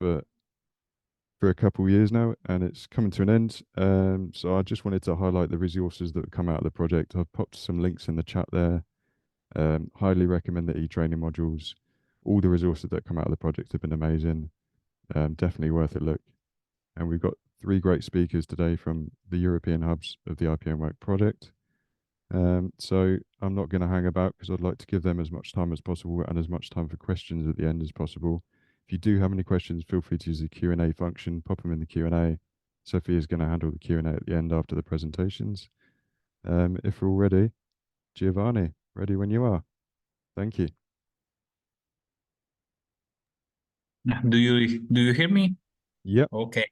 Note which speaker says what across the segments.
Speaker 1: for a couple of years now, and it's coming to an end. So I just wanted to highlight the resources that have come out of the project. I've popped some links in the chat there. Highly recommend the e-training modules. All the resources that come out of the project have been amazing. Definitely worth a look. And we've got three great speakers today from the European hubs of the IPM Works project. So I'm not going to hang about because I'd like to give them as much time as possible and as much time for questions at the end as possible. If you do have any questions, feel free to use the Q&A function, pop them in the Q&A. Sophie is going to handle the Q&A at the end after the presentations. If we're all ready, Giovanni, ready when you are. Thank you.
Speaker 2: Do you hear me?
Speaker 1: Yep.
Speaker 2: Okay,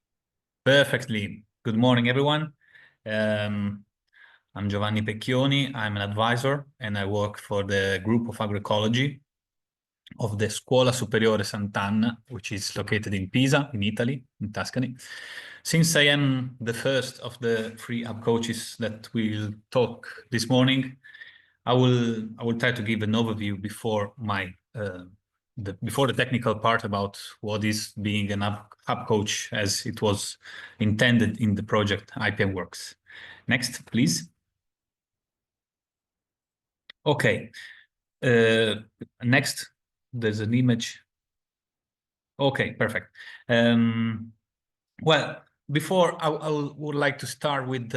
Speaker 2: perfectly. Good morning, everyone. I'm Giovanni Pecchioni. I'm an advisor, and I work for the group of agroecology of the Scuola Superiore Sant'Anna, which is located in Pisa, in Italy, in Tuscany. Since I am the first of the three hub coaches that will talk this morning, I will try to give an overview before the technical part about what is being an hub coach as it was intended in the project IPM Works. Next, please. Okay. Next, there's an image. Okay, perfect. Well, before I would like to start with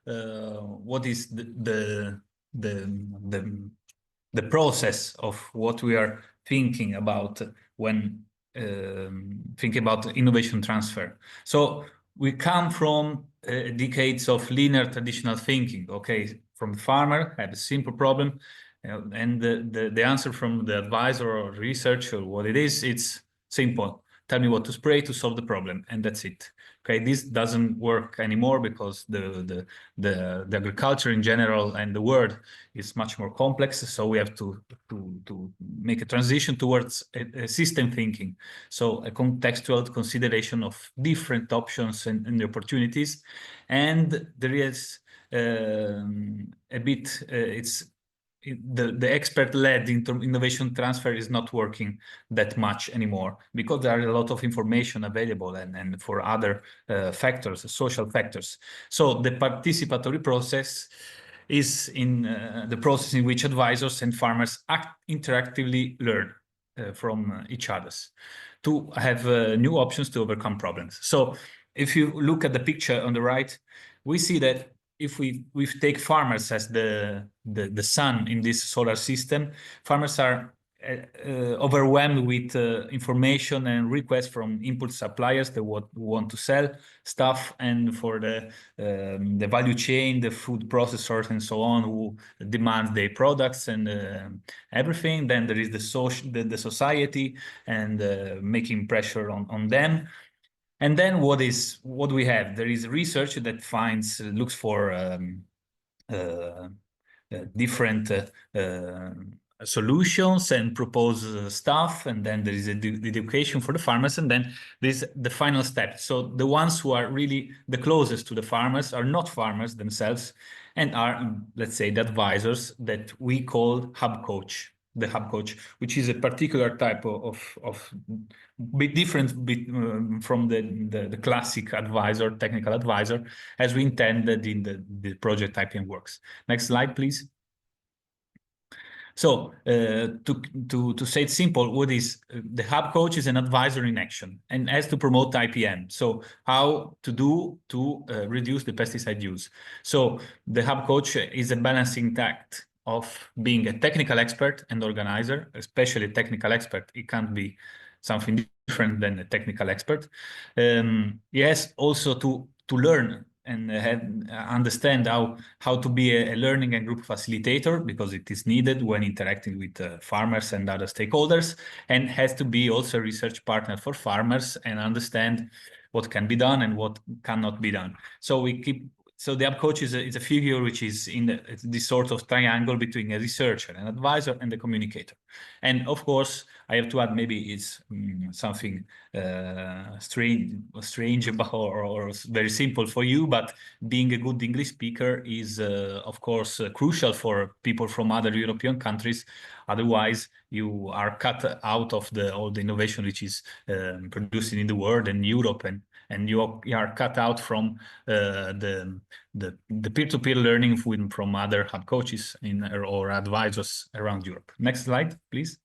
Speaker 2: what is the process of what we are thinking about when thinking about innovation transfer. So we come from decades of linear traditional thinking. Okay, from the farmer had a simple problem, and the answer from the advisor or researcher or what it is, it's simple. Tell me what to spray to solve the problem, and that's it. Okay, this doesn't work anymore because the agriculture in general and the world is much more complex. So we have to make a transition towards a system thinking. So a contextual consideration of different options and opportunities, and there is a bit. It's the expert-led innovation transfer is not working that much anymore because there are a lot of information available and for other factors, social factors. So the participatory process is in the process in which advisors and farmers interactively learn from each other's to have new options to overcome problems. So if you look at the picture on the right, we see that if we take farmers as the sun in this solar system, farmers are overwhelmed with information and requests from input suppliers that want to sell stuff, and for the value chain, the food processors and so on, who demand their products and everything. Then there is the society and making pressure on them. And then what we have? There is research that looks for different solutions and propose stuff, and then there is the education for the farmers, and then there's the final step. So the ones who are really the closest to the farmers are not farmers themselves, and are, let's say, the advisors that we call hub coach. The hub coach, which is a particular type of bit different from the classic advisor, technical advisor, as we intended in the project IPM Works. Next slide, please. So to say it simple, what is the hub coach? Is an advisor in action and has to promote IPM. So how to reduce the pesticide use. So the hub coach is a balancing act of being a technical expert and organizer, especially a technical expert. It can't be something different than a technical expert. Yes, also to learn and understand how to be a learning and group facilitator, because it is needed when interacting with farmers and other stakeholders, and has to be also a research partner for farmers and understand what can be done and what cannot be done. So the hub coach is a figure which is in this sort of triangle between a researcher, an advisor, and a communicator. And of course, I have to add, maybe it's something strange about, or very simple for you, but being a good English speaker is, of course, crucial for people from other European countries. Otherwise, you are cut out of all the innovation which is produced in the world and Europe, and you are cut out from the peer-to-peer learning from other hub coaches or advisors around Europe. Next slide, please.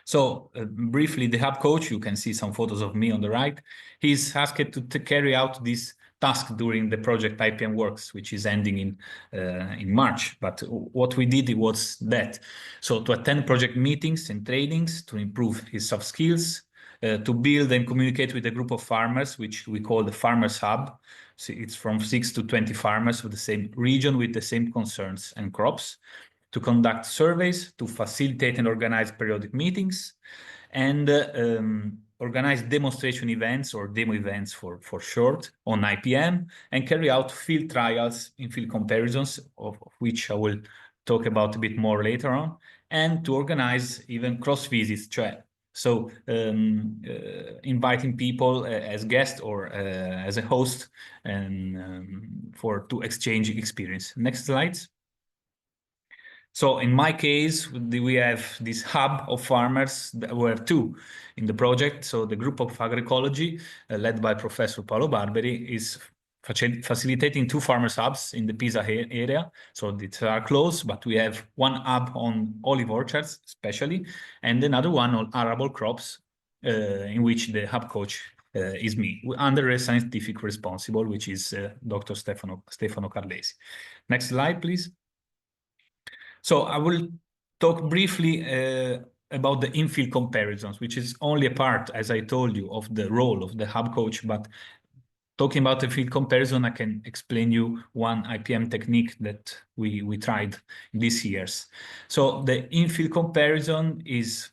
Speaker 2: So briefly, the hub coach, you can see some photos of me on the right. He's asked to carry out this task during the project IPM Works, which is ending in March. But what we did was that, so to attend project meetings and trainings to improve his soft skills, to build and communicate with a group of farmers, which we call the Farmers Hub. So it's from 6 to 20 farmers of the same region with the same concerns and crops, to conduct surveys, to facilitate and organize periodic meetings, and organize demonstration events, or demo events for short, on IPM, and carry out field trials in field comparisons, of which I will talk about a bit more later on, and to organize even cross visits, so inviting people as guests or as a host, and to exchange experience. Next slides. So in my case, we have this hub of farmers. We have two in the project. So the group of agroecology, led by Professor Paolo Barberi, is facilitating two farmers hubs in the Pisa area. So these are close, but we have one hub on olive orchards, especially, and another one on arable crops, in which the hub coach is me, under a scientific responsible, which is Dr. Stefano Carlesi. Next slide, please. So I will talk briefly about the in-field comparisons, which is only a part, as I told you, of the role of the hub coach. But talking about the field comparison, I can explain you one IPM technique that we tried these years. So the in-field comparison is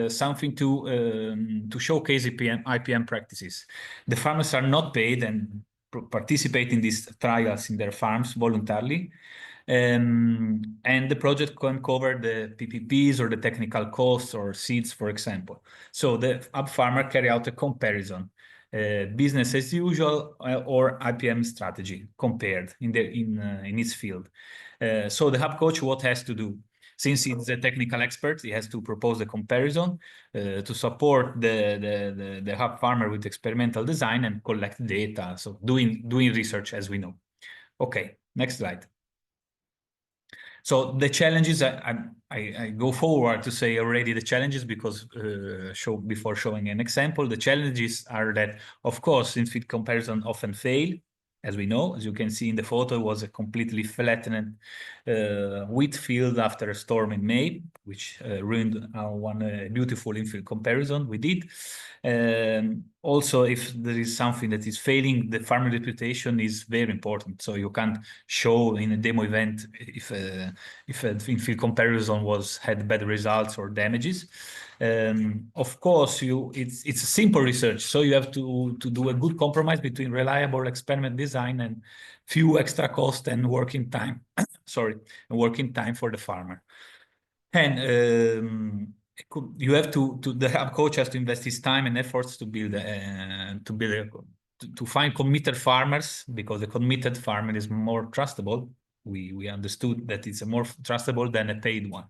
Speaker 2: something to showcase IPM practices. The farmers are not paid and participate in these trials in their farms voluntarily. And the project can cover the PPPs or the technical costs or seeds, for example. So the hub farmer carry out a comparison, business as usual or IPM strategy compared in its field. So the hub coach, what has to do? Since he's a technical expert, he has to propose a comparison to support the hub farmer with experimental design and collect data. So doing research, as we know. Okay, next slide. So the challenges, I go forward to say already the challenges, because before showing an example, the challenges are that, of course, in-field comparison often fail. As we know, as you can see in the photo, it was a completely flattened wheat field after a storm in May, which ruined one beautiful in-field comparison we did. Also, if there is something that is failing, the farmer reputation is very important. So you can't show in a demo event if an in-field comparison had bad results or damages. Of course, it's a simple research, so you have to do a good compromise between reliable experiment design and few extra cost and working time. Sorry, working time for the farmer. And you have the hub coach has to invest his time and efforts to find committed farmers, because the committed farmer is more trustable. We understood that it's more trustable than a paid one.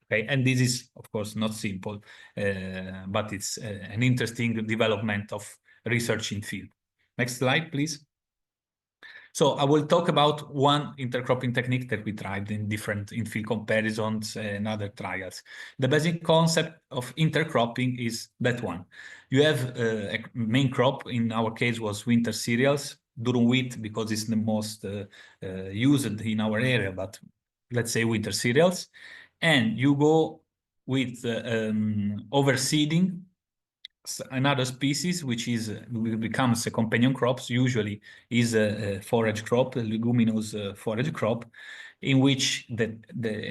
Speaker 2: Okay, and this is, of course, not simple, but it's an interesting development of research in field. Next slide, please. So I will talk about one intercropping technique that we tried in different in-field comparisons and other trials. The basic concept of intercropping is that one. You have a main crop, in our case was winter cereals, durum wheat, because it's the most used in our area, but let's say winter cereals. And you go with overseeding another species, which becomes a companion crops, usually is a forage crop, a leguminous forage crop, in which the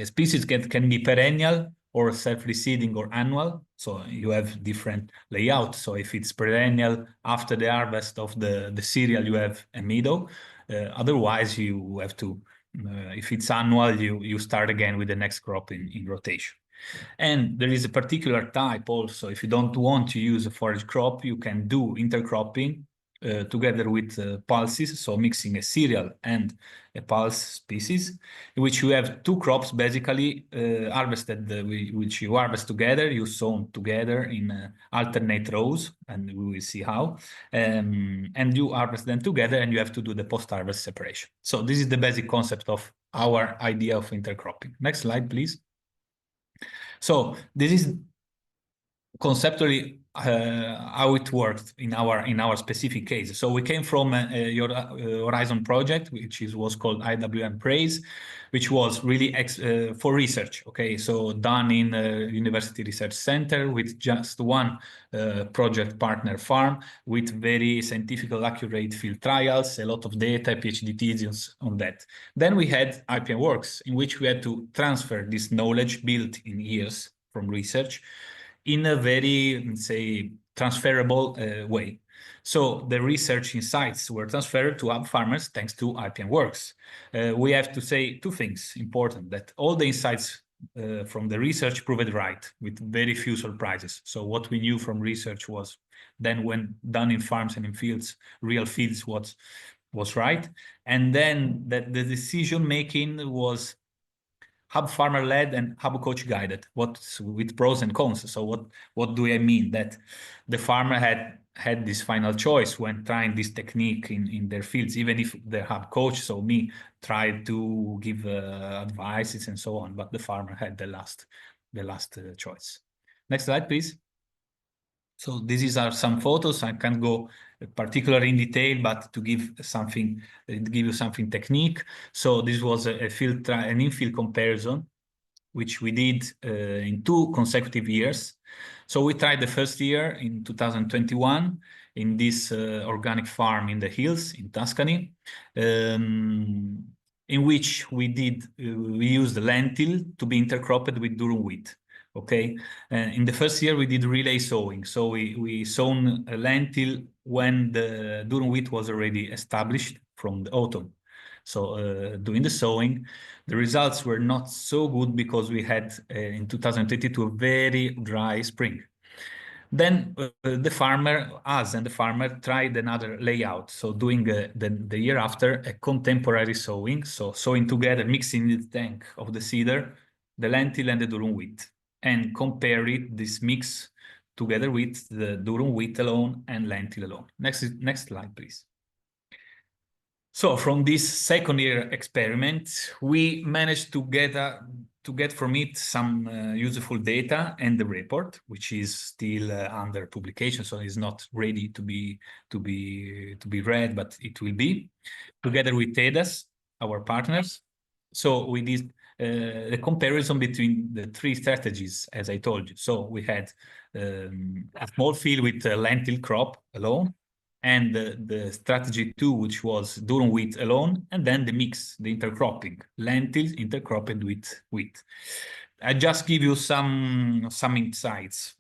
Speaker 2: species can be perennial or self-reseeding or annual. So you have different layout. So if it's perennial, after the harvest of the cereal, you have a meadow. Otherwise, you have to, if it's annual, you start again with the next crop in rotation. And there is a particular type also. If you don't want to use a forage crop, you can do intercropping together with pulses, so mixing a cereal and a pulse species, in which you have two crops basically harvested, which you harvest together, you sown together in alternate rows, and we will see how. And you harvest them together, and you have to do the post-harvest separation. So this is the basic concept of our idea of intercropping. Next slide, please. So this is conceptually how it worked in our specific case. So we came from your Horizon project, which was called IWM Praise, which was really for research. Okay, so done in a university research center with just one project partner farm with very scientific, accurate field trials, a lot of data, PhD theses on that. Then we had IPM Works, in which we had to transfer this knowledge built in years from research in a very, let's say, transferable way. So the research insights were transferred to hub farmers thanks to IPM Works. We have to say two things important: that all the insights from the research proved right with very few surprises. So what we knew from research was then, when done in farms and in fields, real fields, was right. And then that the decision making was hub farmer led and hub coach guided, with pros and cons. So what do I mean? That the farmer had this final choice when trying this technique in their fields, even if the hub coach, so me, tried to give advices and so on, but the farmer had the last choice. Next slide, please. So these are some photos. I can't go particularly in detail, but to give you something technique. So this was an in-field comparison, which we did in 2 consecutive years. So we tried the first year in 2021 in this organic farm in the hills in Tuscany, in which we used the lentil to be intercropped with durum wheat. Okay, in the first year we did relay sowing. So we sown a lentil when the durum wheat was already established from the autumn. So doing the sowing, the results were not so good because we had in 2022 a very dry spring. Then the farmer tried another layout. So doing the year after a contemporary sowing, so sowing together, mixing in the tank of the seeder, the lentil and the durum wheat, and compare this mix together with the durum wheat alone and lentil alone. Next slide, please. So from this second year experiment, we managed to get from it some useful data and the report, which is still under publication, so it's not ready to be read, but it will be, together with TEDAS, our partners. So we did the comparison between the 3 strategies, as I told you. So we had a small field with a lentil crop alone, and the strategy 2, which was durum wheat alone, and then the mix, the intercropping, lentils intercropped with wheat. I just give you some insights,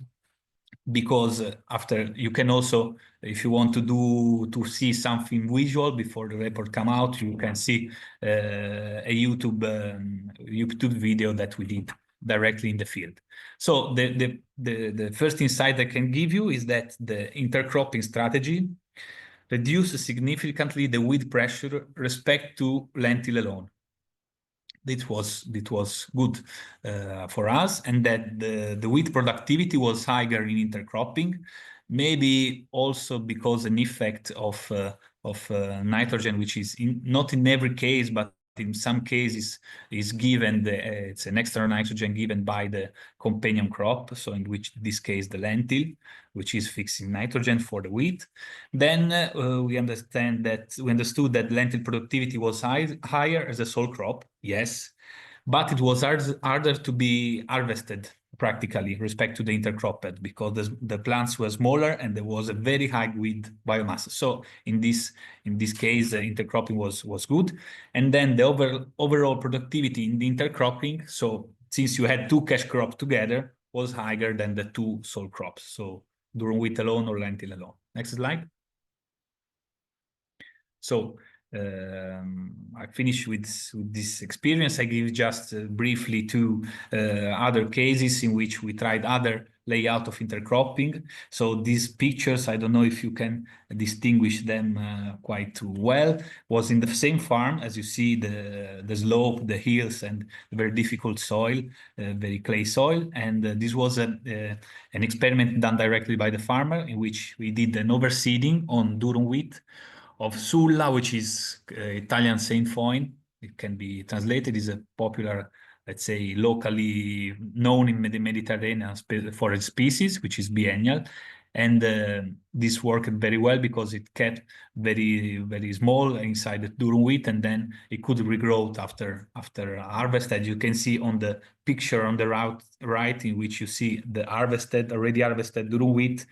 Speaker 2: because after you can also, if you want to see something visual before the report come out, you can see a YouTube video that we did directly in the field. So the first insight I can give you is that the intercropping strategy reduces significantly the weed pressure respect to lentil alone. It was good for us, and that the wheat productivity was higher in intercropping, maybe also because an effect of nitrogen, which is not in every case, but in some cases is given, it's an extra nitrogen given by the companion crop, so in this case the lentil, which is fixing nitrogen for the wheat. Then we understood that lentil productivity was higher as a sole crop, yes, but it was harder to be harvested practically respect to the intercropped, because the plants were smaller and there was a very high weed biomass. So in this case, the intercropping was good. And then the overall productivity in the intercropping, so since you had 2 cash crops together, was higher than the 2 sole crops, so durum wheat alone or lentil alone. Next slide. So I finish with this experience. I give just briefly two other cases in which we tried other layout of intercropping. So these pictures, I don't know if you can distinguish them quite well, was in the same farm. As you see, the slope, the hills, and the very difficult soil, very clay soil. And this was an experiment done directly by the farmer, in which we did an overseeding on durum wheat of Sulla, which is Italian Saint Foin. It can be translated, is a popular, let's say, locally known in the Mediterranean forage species, which is biennial. And this worked very well because it kept very, very small inside the durum wheat, and then it could regrow after harvest. As you can see on the picture on the right, in which you see the already harvested durum wheat,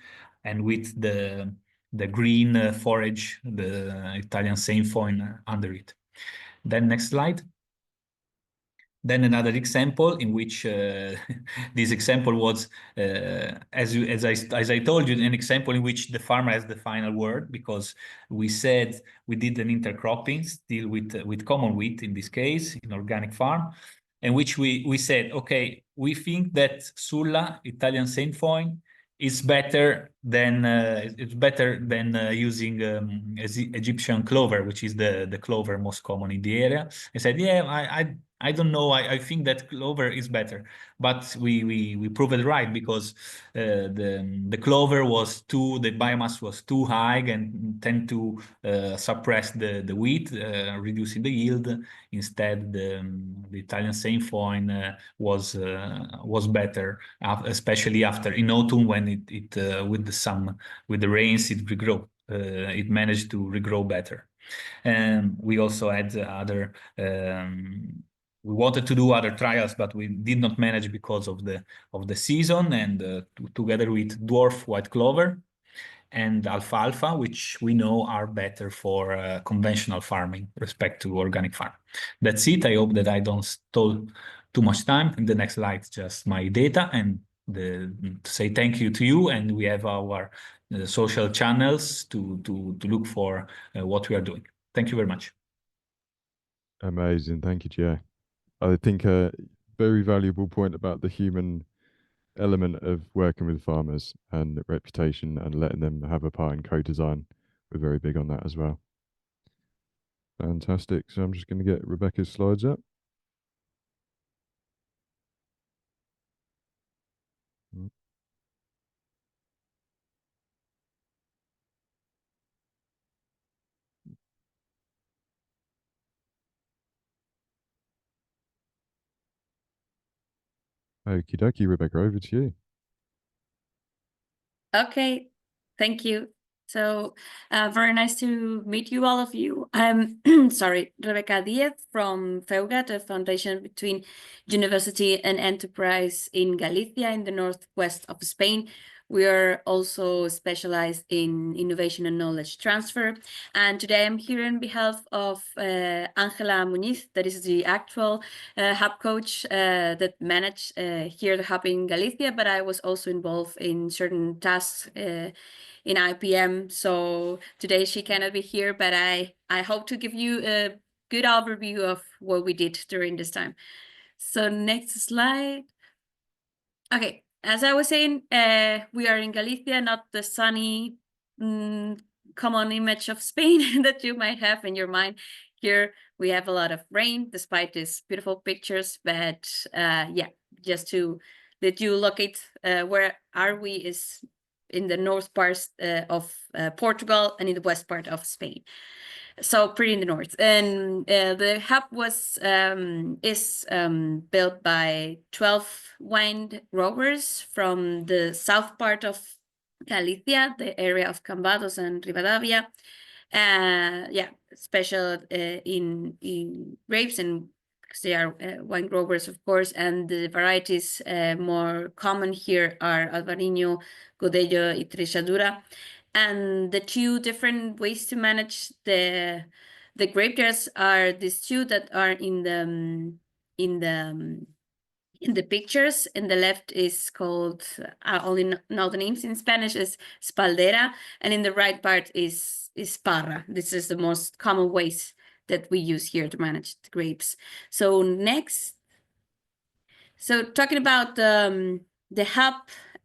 Speaker 2: and with the green forage, the Italian Saint Foin under it. Then next slide. Then another example in which this example was, as I told you, an example in which the farmer has the final word, because we said we did an intercropping still with common wheat in this case, in organic farm, in which we said, okay, we think that Sulla, Italian Saint Foin, is better than using Egyptian clover, which is the clover most common in the area. I said, yeah, I don't know. I think that clover is better, but we proved it right, because the clover the biomass was too high and tend to suppress the wheat, reducing the yield. Instead, the Italian Saint Foin was better, especially after in autumn, when it with the rains it regrow. It managed to regrow better. And we also had other. We wanted to do other trials, but we did not manage because of the season. And together with dwarf white clover and alfalfa, which we know are better for conventional farming respect to organic farm. That's it. I hope that I don't stole too much time. In the next slide, just my data and to say thank you to you. And we have our social channels to look for what we are doing. Thank you very much.
Speaker 1: Amazing. Thank you, Gio. I think a very valuable point about the human element of working with farmers and reputation and letting them have a part in co-design. We're very big on that as well. Fantastic. So I'm just going to get Rebecca's slides up. Okie dokie, Rebecca, over to you.
Speaker 3: Okay, thank you. So very nice to meet you, all of you. I'm sorry, Rebecca Diaz from FEUGA, the Foundation between University and Enterprise in Galicia, in the northwest of Spain. We are also specialized in innovation and knowledge transfer. And today I'm here on behalf of Angela Muniz, that is the actual hub coach that managed here the hub in Galicia, but I was also involved in certain tasks in IPM. So today she cannot be here, but I hope to give you a good overview of what we did during this time. So next slide. Okay. As I was saying, we are in Galicia, not the sunny common image of Spain that you might have in your mind. Here we have a lot of rain, despite these beautiful pictures. But yeah, just to let you locate where are we is in the north part of Portugal and in the west part of Spain. So pretty in the north. And the hub is built by 12 wine growers from the south part of Galicia, the area of Cambados and Rivadavia. Yeah, special in grapes, and they are wine growers, of course, and the varieties more common here are Alvarinho, Godello, y Trechadura. And the two different ways to manage the grape jars are these two that are in the pictures. In the left is called, I only know the names in Spanish, is Spaldera, and in the right part is is parra. This is the most common ways that we use here to manage the grapes. So next, so talking about the hub,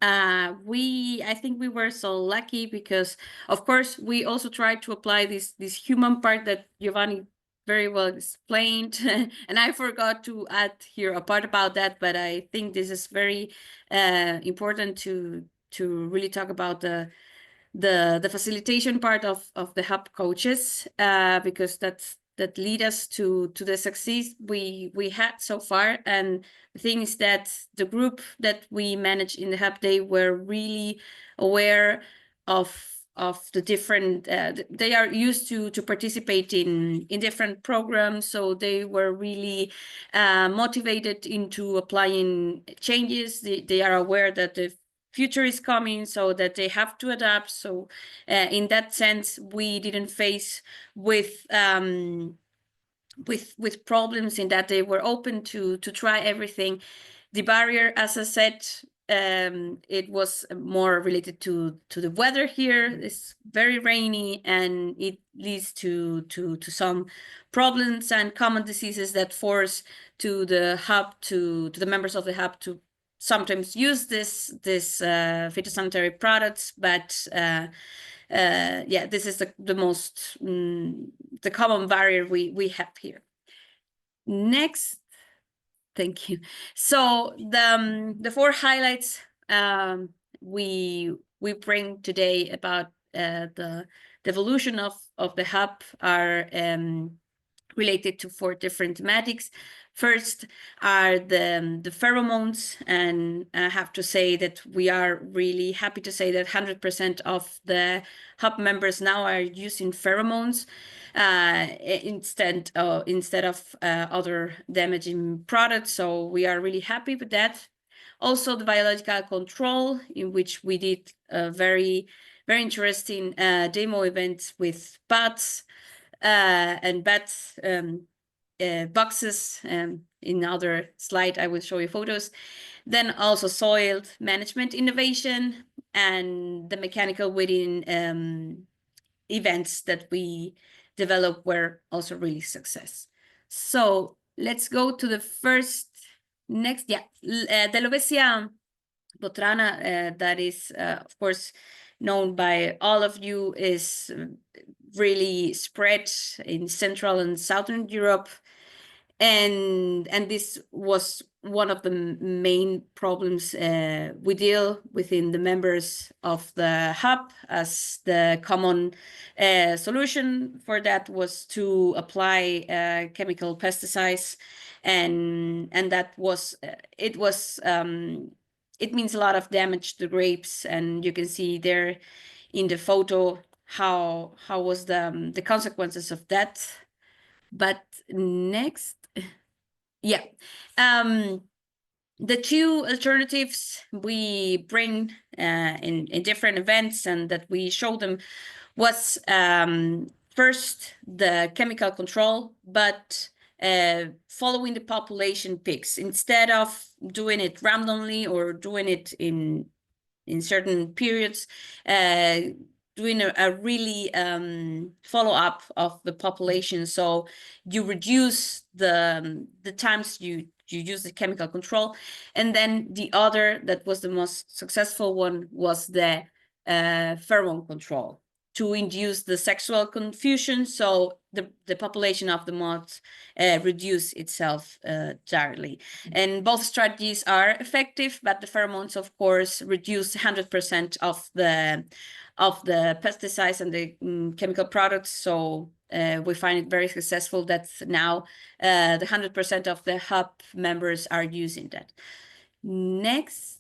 Speaker 3: I think we were so lucky because, of course, we also tried to apply this human part that Giovanni very well explained, and I forgot to add here a part about that, but I think this is very important to really talk about the facilitation part of the hub coaches, because that lead us to the success we had so far. And the thing is that the group that we managed in the hub, they were really aware of the different, they are used to participate in different programs, so they were really motivated into applying changes. They are aware that the future is coming, so that they have to adapt. So in that sense, we didn't face with problems, in that they were open to try everything. The barrier, as I said, it was more related to the weather here. It's very rainy, and it leads to some problems and common diseases that force to the hub, to the members of the hub, to sometimes use this phytosanitary products, but yeah, this is the most the common barrier we have here. Next, thank you. So the 4 highlights we bring today about the evolution of the hub are related to 4 different thematics. First are the pheromones, and I have to say that we are really happy to say that 100% of the hub members now are using pheromones instead of other damaging products. So we are really happy with that. Also, the biological control, in which we did a very interesting demo event with bats and bats boxes. In other slide, I will show you photos. Then also soil management innovation, and the mechanical weeding events that we developed were also really success. So let's go to the first next. Yeah, the Lobesia botrana, that is of course known by all of you, is really spread in Central and Southern Europe. And this was one of the main problems we deal within the members of the hub, as the common solution for that was to apply chemical pesticides, and that was it means a lot of damage to grapes, and you can see there in the photo how was the consequences of that. But next, yeah, the 2 alternatives we bring in different events and that we show them was first the chemical control, but following the population peaks instead of doing it randomly or doing it in certain periods. Doing a really follow-up of the population, so you reduce the times you use the chemical control. And then the other that was the most successful one was the pheromone control, to induce the sexual confusion, so the population of the moths reduce itself directly. And both strategies are effective, but the pheromones, of course, reduce 100% of the pesticides and the chemical products. So we find it very successful that now the 100% of the hub members are using that. Next.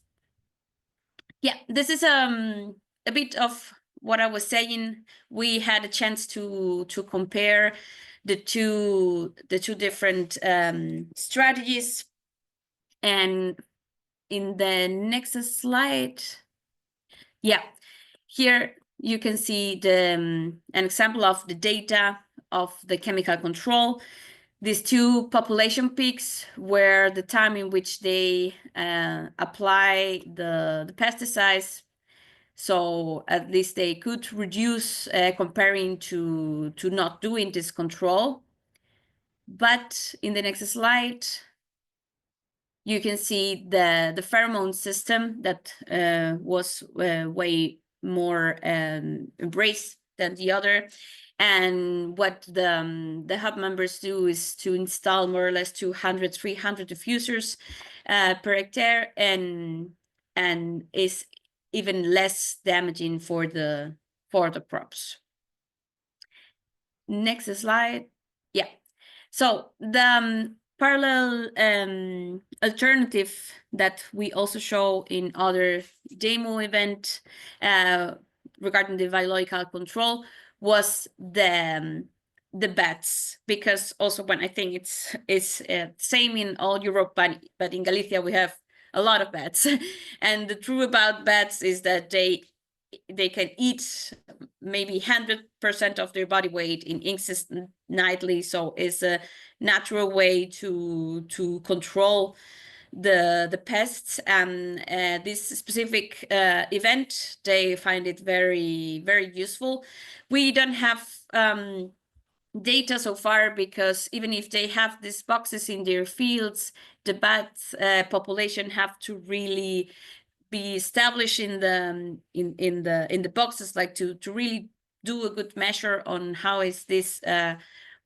Speaker 3: Yeah, this is a bit of what I was saying. We had a chance to compare the two different strategies. And in the next slide, yeah, here you can see the an example of the data of the chemical control. These 2 population peaks were the time in which they apply the pesticides. So at least they could reduce comparing to not doing this control. But in the next slide, you can see the pheromone system that was way more embraced than the other. And what the hub members do is to install more or less 200, 300 diffusers per hectare, and is even less damaging for the crops. Next slide. Yeah. So the parallel alternative that we also show in other demo event regarding the biological control was the bats, because also when I think it's same in all Europe, but in Galicia we have a lot of bats. And the truth about bats is that they can eat maybe 100% of their body weight in insects nightly. So it's a natural way to control the pests. And this specific event, they find it very, very useful. We don't have data so far, because even if they have these boxes in their fields, the bat population have to really be established in the boxes, like to really do a good measure on how is this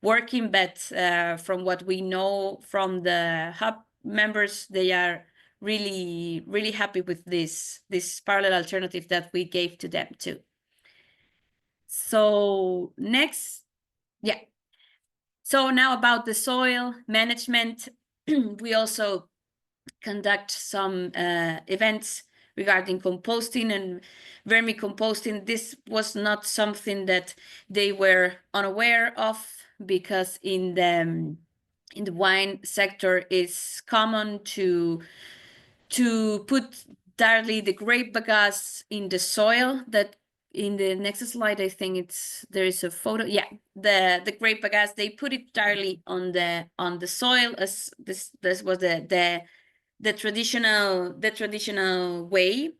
Speaker 3: working. But from what we know from the hub members, they are really happy with this parallel alternative that we gave to them too. So next, yeah. So now about the soil management, we also conduct some events regarding composting and vermicomposting. This was not something that they were unaware of, because in the wine sector it's common to put directly the grape bagasse in the soil. That in the next slide, I think there is a photo. Yeah, the grape bagasse, they put it directly on the soil, as this was the traditional way.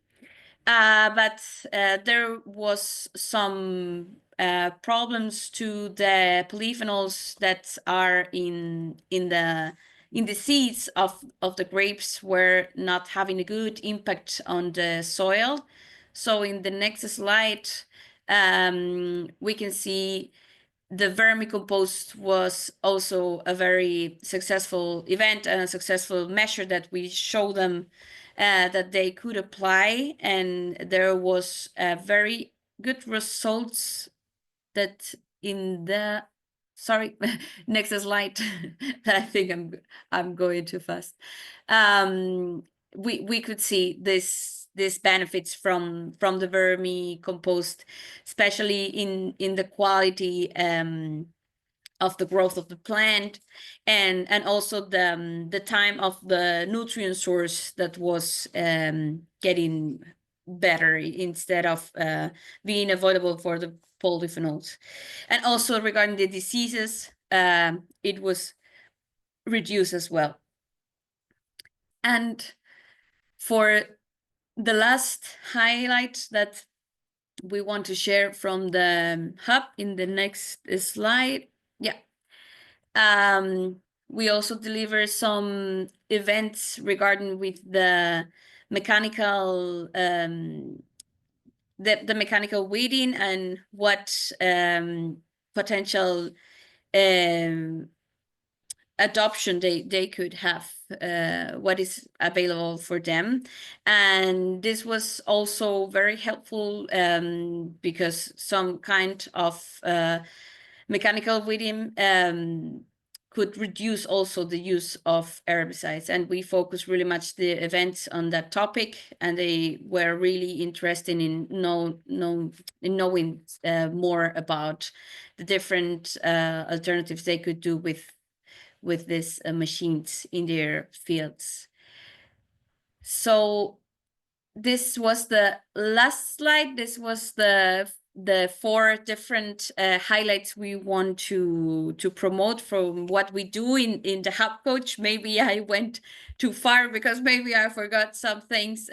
Speaker 3: But there was some problems to the polyphenols that are in the seeds of the grapes, were not having a good impact on the soil. So in the next slide, we can see the vermicompost was also a very successful event and a successful measure that we show them that they could apply, and there was very good results. That in the next slide, that I think I'm going too fast. We could see this benefits from the vermicompost, especially in the quality of the growth of the plant, and also the time of the nutrient source that was getting better, instead of being avoidable for the polyphenols. And also regarding the diseases, it was reduced as well. And for the last highlight that we want to share from the hub in the next slide, yeah. We also deliver some events regarding with the mechanical the mechanical weeding, and what potential adoption they could have, what is available for them. And this was also very helpful, because some kind of mechanical weeding could reduce also the use of herbicides. And we focus really much the events on that topic, and they were really interested in knowing more about the different alternatives they could do with these machines in their fields. So this was the last slide. This was the 4 different highlights we want to promote from what we do in the Hub Coach. Maybe I went too far, because maybe I forgot some things,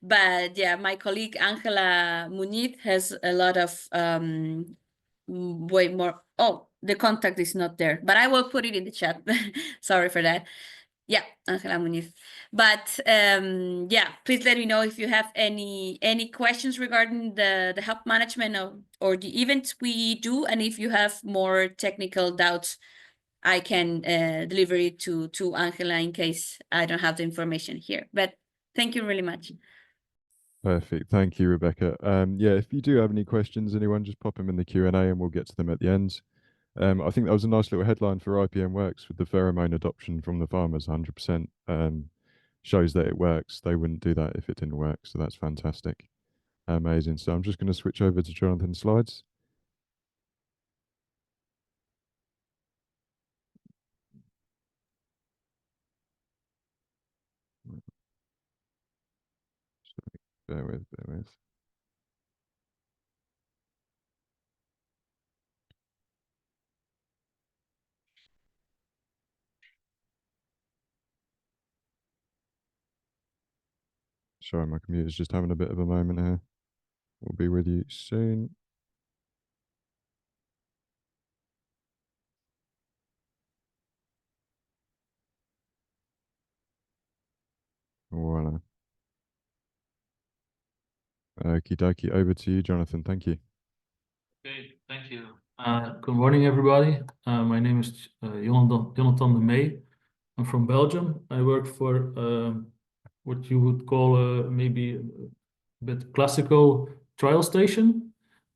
Speaker 3: But yeah, my colleague Angela Muniz has a lot of way more. Oh, the contact is not there, but I will put it in the chat. Sorry for that. Yeah, Angela Muniz. But yeah, please let me know if you have any questions regarding the hub management or the events we do, and if you have more technical doubts, I can deliver it to Angela in case I don't have the information here. But thank you really much.
Speaker 1: Perfect. Thank you, Rebecca. Yeah, if you do have any questions, anyone, just pop them in the Q&A and we'll get to them at the end. I think that was a nice little headline for IPM Works with the pheromone adoption from the farmers, 100%. Shows that it works. They wouldn't do that if it didn't work. So that's fantastic. Amazing. So I'm just going to switch over to Jonathan's slides. Bear with. Sorry, my computer's just having a bit of a moment here. We'll be with you soon. Voila. Okie dokie, over to you, Jonathan. Thank you.
Speaker 4: Okay, thank you. Good morning, everybody. My name is Jonathan de May. I'm from Belgium. I work for what you would call maybe a bit classical trial station.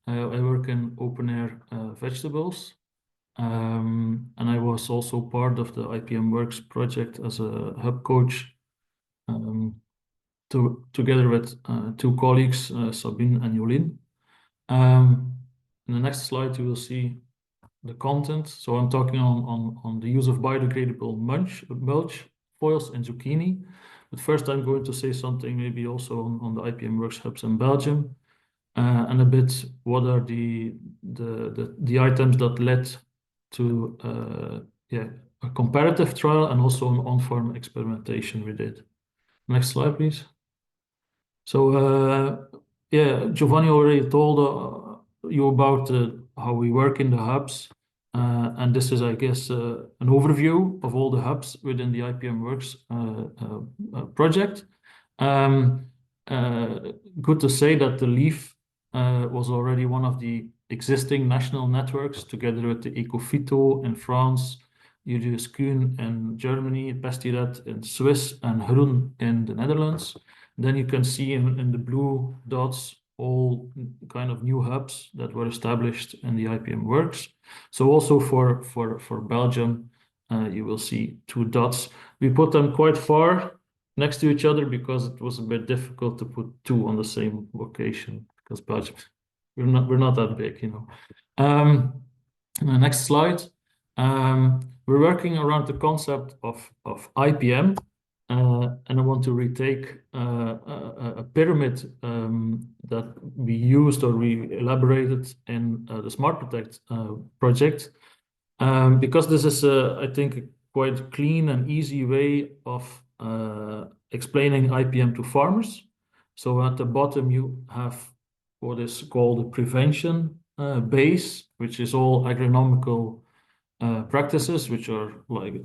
Speaker 4: I work in open air vegetables. And I was also part of the IPM Works project as a hub coach together with two colleagues, Sabine and Jolien. In the next slide, you will see the content. So I'm talking on the use of biodegradable mulch foils in zucchini. But first, I'm going to say something maybe also on the IPM Works hubs in Belgium, and a bit what are the items that led to a comparative trial and also an on-farm experimentation we did. Next slide, please. So yeah, Giovanni already told you about how we work in the hubs, and this is, I guess, an overview of all the hubs within the IPM Works project. Good to say that the LEAF was already one of the existing national networks, together with the Ecofito in France, Julius Kuhn in Germany, Pestiret in Swiss, and Groen in the Netherlands. Then you can see in the blue dots all kind of new hubs that were established in the IPM Works. So also for Belgium, you will see two dots. We put them quite far next to each other because it was a bit difficult to put two on the same location, because Belgium, we're not that big, you know. Next slide. We're working around the concept of IPM. And I want to retake a pyramid that we used or we elaborated in the Smart Protect project, because this is, I think, a quite clean and easy way of explaining IPM to farmers. So at the bottom you have what is called the prevention base, which is all agronomical practices, which are like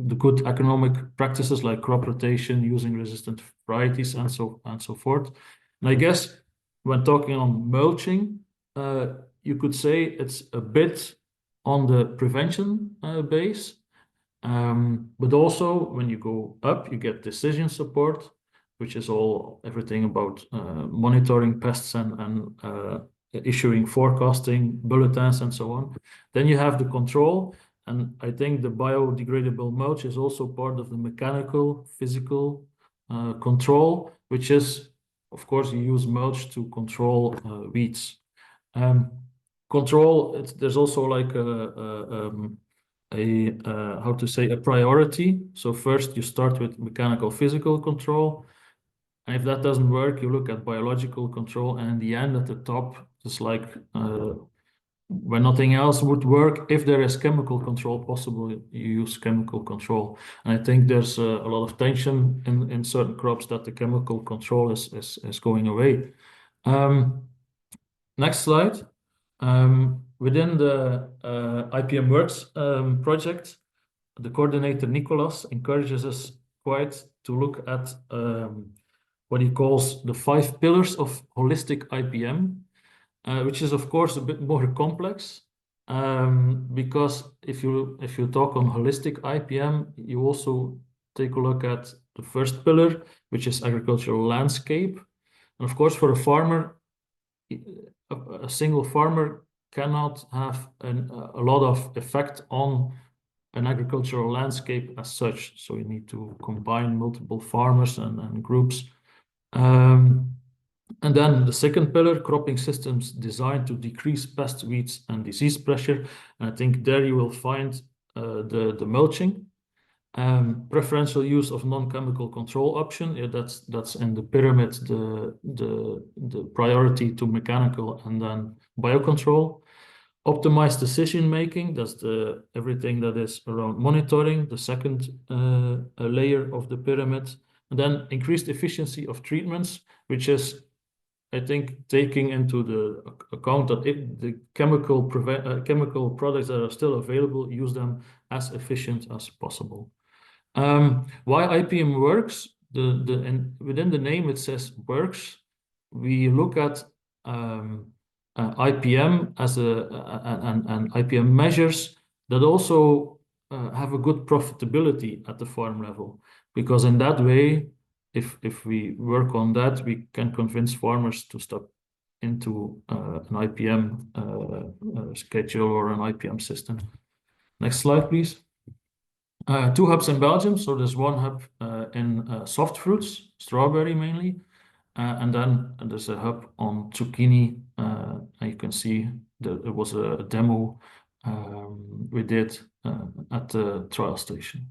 Speaker 4: the good economic practices like crop rotation, using resistant varieties, and so forth. And I guess when talking on mulching, you could say it's a bit on the prevention base, but also when you go up, you get decision support, which is everything about monitoring pests and issuing forecasting bulletins and so on. Then you have the control. And I think the biodegradable mulch is also part of the mechanical, physical control, which is, of course, you use mulch to control weeds. Control, there's also like how to say, a priority. So first you start with mechanical, physical control. And if that doesn't work, you look at biological control. And in the end, at the top, it's like when nothing else would work, if there is chemical control possible, you use chemical control. And I think there's a lot of tension in certain crops that the chemical control is going away. Next slide. Within the IPM Works project, the coordinator Nicolas encourages us quite to look at what he calls the 5 pillars of holistic IPM, which is of course a bit more complex, because if you talk on holistic IPM, you also take a look at the first pillar, which is agricultural landscape. And of course, for a farmer, a single farmer cannot have a lot of effect on an agricultural landscape as such. So you need to combine multiple farmers and groups. And then the second pillar, cropping systems designed to decrease pest, weeds, and disease pressure. And I think there you will find the mulching. Preferential use of non-chemical control option. Yeah, that's in the pyramid, the priority to mechanical and then biocontrol. Optimized decision making, that's everything that is around monitoring, the second layer of the pyramid. And then increased efficiency of treatments, which is, I think, taking into the account that the chemical products that are still available, use them as efficient as possible. Why IPM works? And within the name it says works. We look at IPM as and IPM measures that also have a good profitability at the farm level, because in that way, if we work on that, we can convince farmers to step into an IPM schedule or an IPM system. Next slide, please. 2 hubs in Belgium. So there's 1 hub in soft fruits, strawberry mainly, and then there's a hub on zucchini. And you can see that it was a demo we did at the trial station.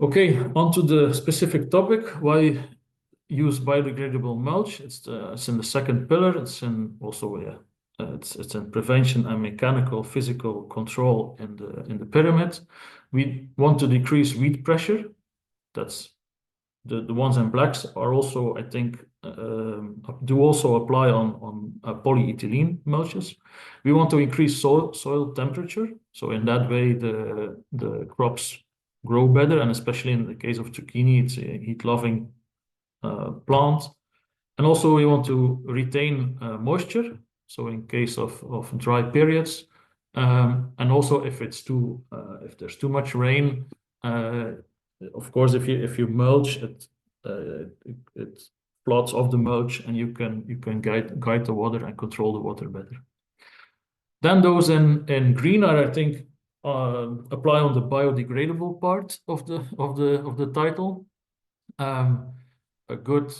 Speaker 4: Okay, on to the specific topic. Why use biodegradable mulch? It's in the second pillar. It's in also it's in prevention and mechanical physical control in the pyramid. We want to decrease weed pressure. That's the ones in blacks are also, I think, do also apply on polyethylene mulches. We want to increase soil temperature. So in that way, the crops grow better, and especially in the case of zucchini, it's a heat-loving plant. And also we want to retain moisture, so in case of dry periods, and also if there's too much rain, of course, if you mulch, it floods off the mulch, and you can guide the water and control the water better. Then those in green are, I think, apply on the biodegradable part of the title. A good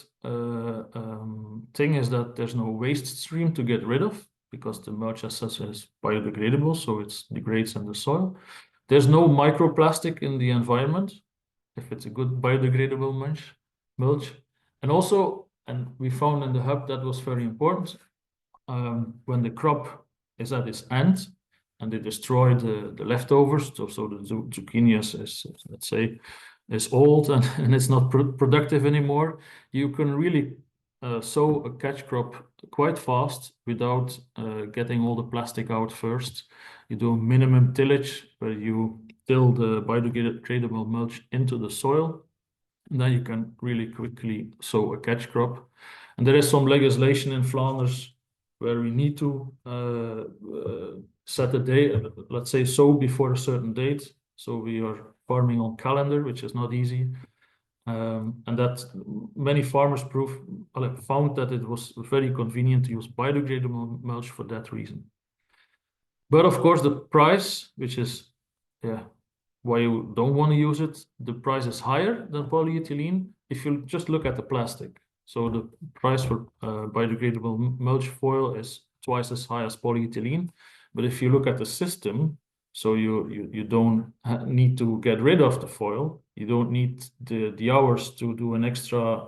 Speaker 4: thing is that there's no waste stream to get rid of, because the mulch as such is biodegradable, so it degrades in the soil. There's no microplastic in the environment if it's a good biodegradable mulch. And also, and we found in the hub that was very important, when the crop is at its end and they destroy the leftovers, so the zucchini is let's say, is old and it's not productive anymore, you can really sow a catch crop quite fast without getting all the plastic out first. You do minimum tillage, where you till the biodegradable mulch into the soil, and then you can really quickly sow a catch crop. And there is some legislation in Flanders where we need to set a date, let's say sow before a certain date. So we are farming on calendar, which is not easy. And that many farmers found that it was very convenient to use biodegradable mulch for that reason. But of course, the price, which is why you don't want to use it, the price is higher than polyethylene if you just look at the plastic. So the price for biodegradable mulch foil is twice as high as polyethylene. But if you look at the system, so you don't need to get rid of the foil. You don't need the hours to do an extra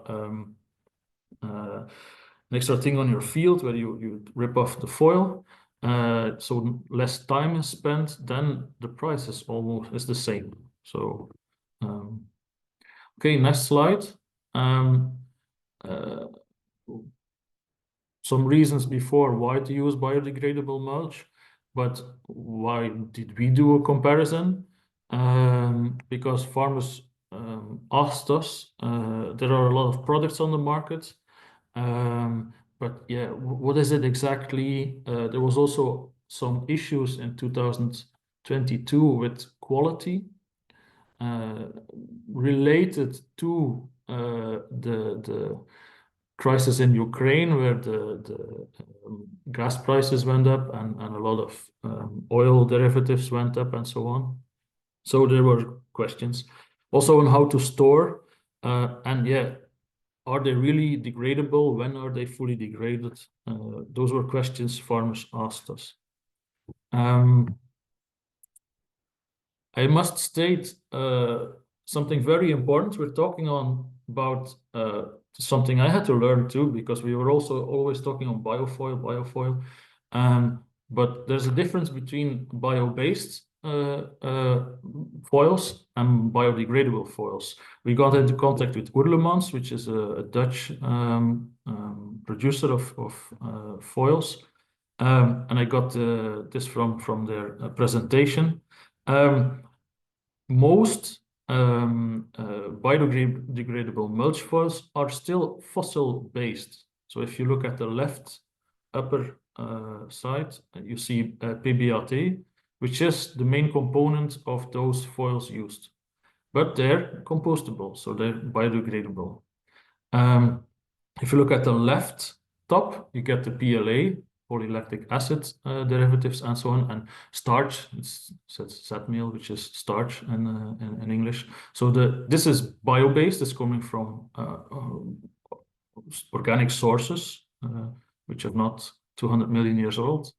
Speaker 4: thing on your field where you rip off the foil. so less time is spent, then the price is almost the same. So, okay, next slide. Some reasons before why to use biodegradable mulch, but why did we do a comparison? Because farmers asked us. There are a lot of products on the market, but yeah, what is it exactly? There was also some issues in 2022 with quality related to the crisis in Ukraine, where the gas prices went up and a lot of oil derivatives went up and so on. So there were questions also on how to store, and yeah, are they really degradable? When are they fully degraded? Those were questions farmers asked us. I must state something very important. We're talking about something I had to learn too, because we were also always talking on biofoil. But there's a difference between bio-based foils and biodegradable foils. We got into contact with Muniz, which is a Dutch producer of foils, and I got this from their presentation. Most biodegradable mulch foils are still fossil-based. So if you look at the left upper side, you see PBAT, which is the main component of those foils used. But they're compostable, so they're biodegradable. If you look at the left top, you get the PLA, polylactic acid derivatives and so on, and starch. It says meal, which is starch in English. So this is bio-based. It's coming from organic sources, which are not 200 million years old.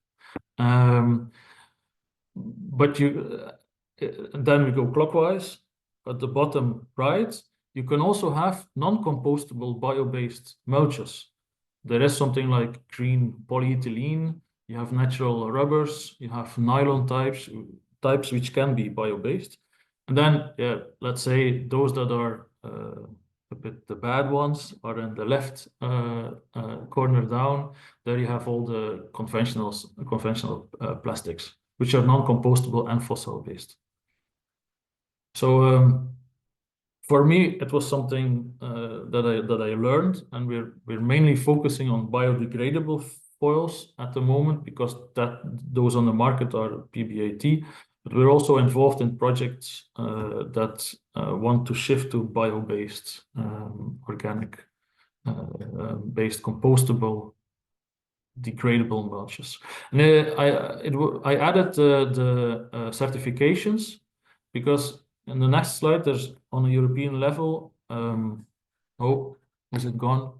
Speaker 4: But then we go clockwise. At the bottom right, you can also have non-compostable bio-based mulches. There is something like green polyethylene, you have natural rubbers, you have nylon types which can be bio-based. And then, yeah, let's say those that are a bit the bad ones are in the left corner down. There you have all the conventional plastics, which are non-compostable and fossil-based. So for me, it was something that I learned, and we're mainly focusing on biodegradable foils at the moment, because those on the market are PBAT. But we're also involved in projects that want to shift to bio-based, organic, based compostable, degradable mulches. And I added the certifications, because in the next slide, there's on a European level. Oh, is it gone?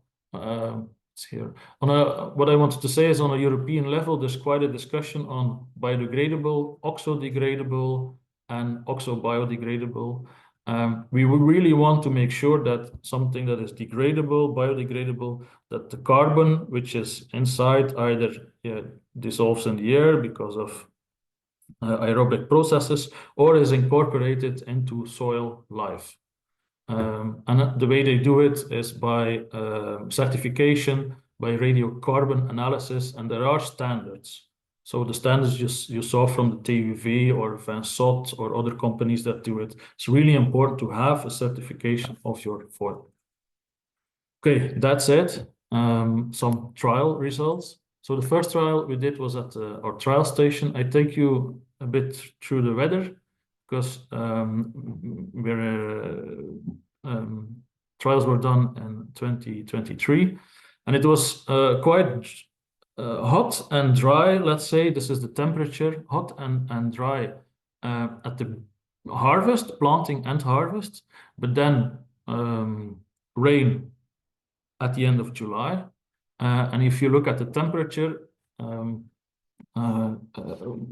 Speaker 4: It's here. What I wanted to say is, on a European level, there's quite a discussion on biodegradable, oxo-degradable, and oxo-biodegradable. We would really want to make sure that something that is degradable, biodegradable, that the carbon which is inside either dissolves in the air because of aerobic processes, or is incorporated into soil life. And the way they do it is by certification, by radiocarbon analysis, and there are standards. So the standards you saw from the TUV or Van Sot or other companies that do it. It's really important to have a certification of your foil. Okay, that's it. Some trial results. So the first trial we did was at our trial station. I take you a bit through the weather, because trials were done in 2023, and it was quite hot and dry. Let's say this is the temperature, hot and dry at the harvest, planting and harvest, but then rain at the end of July. And if you look at the temperature,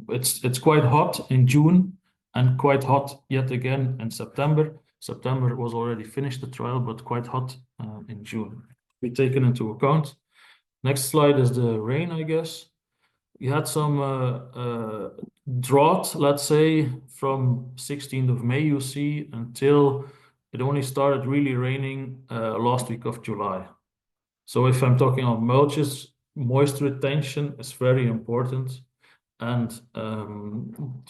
Speaker 4: it's quite hot in June and quite hot yet again in September. September was already finished the trial, but quite hot in June. We taken into account. Next slide is the rain, I guess. we had some drought, let's say, from 16th of May, you see, until it only started really raining last week of July. So if I'm talking on mulches, moisture retention is very important. And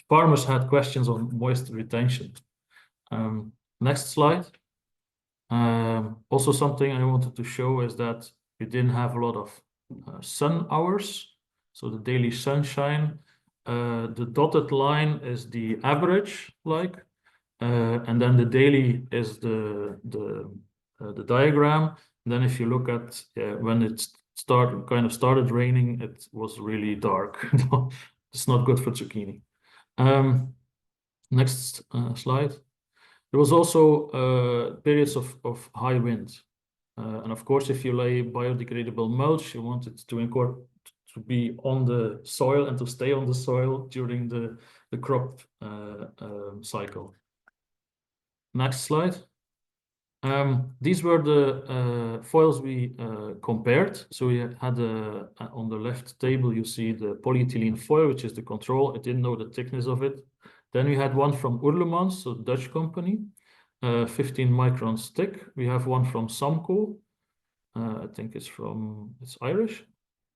Speaker 4: farmers had questions on moisture retention. Next slide. Also something I wanted to show is that we didn't have a lot of sun hours. So the daily sunshine, the dotted line is the average, and then the daily is the diagram. And then if you look at when it started raining, it was really dark. It's not good for zucchini. Next slide. There was also periods of high wind. And of course, if you lay biodegradable mulch, you want it to be on the soil and to stay on the soil during the crop cycle. Next slide. These were the foils we compared. So we had on the left table, you see the polyethylene foil, which is the control. I didn't know the thickness of it. Then we had one from Oerlemans, so Dutch company, 15 microns thick. We have one from Samco. I think it's Irish.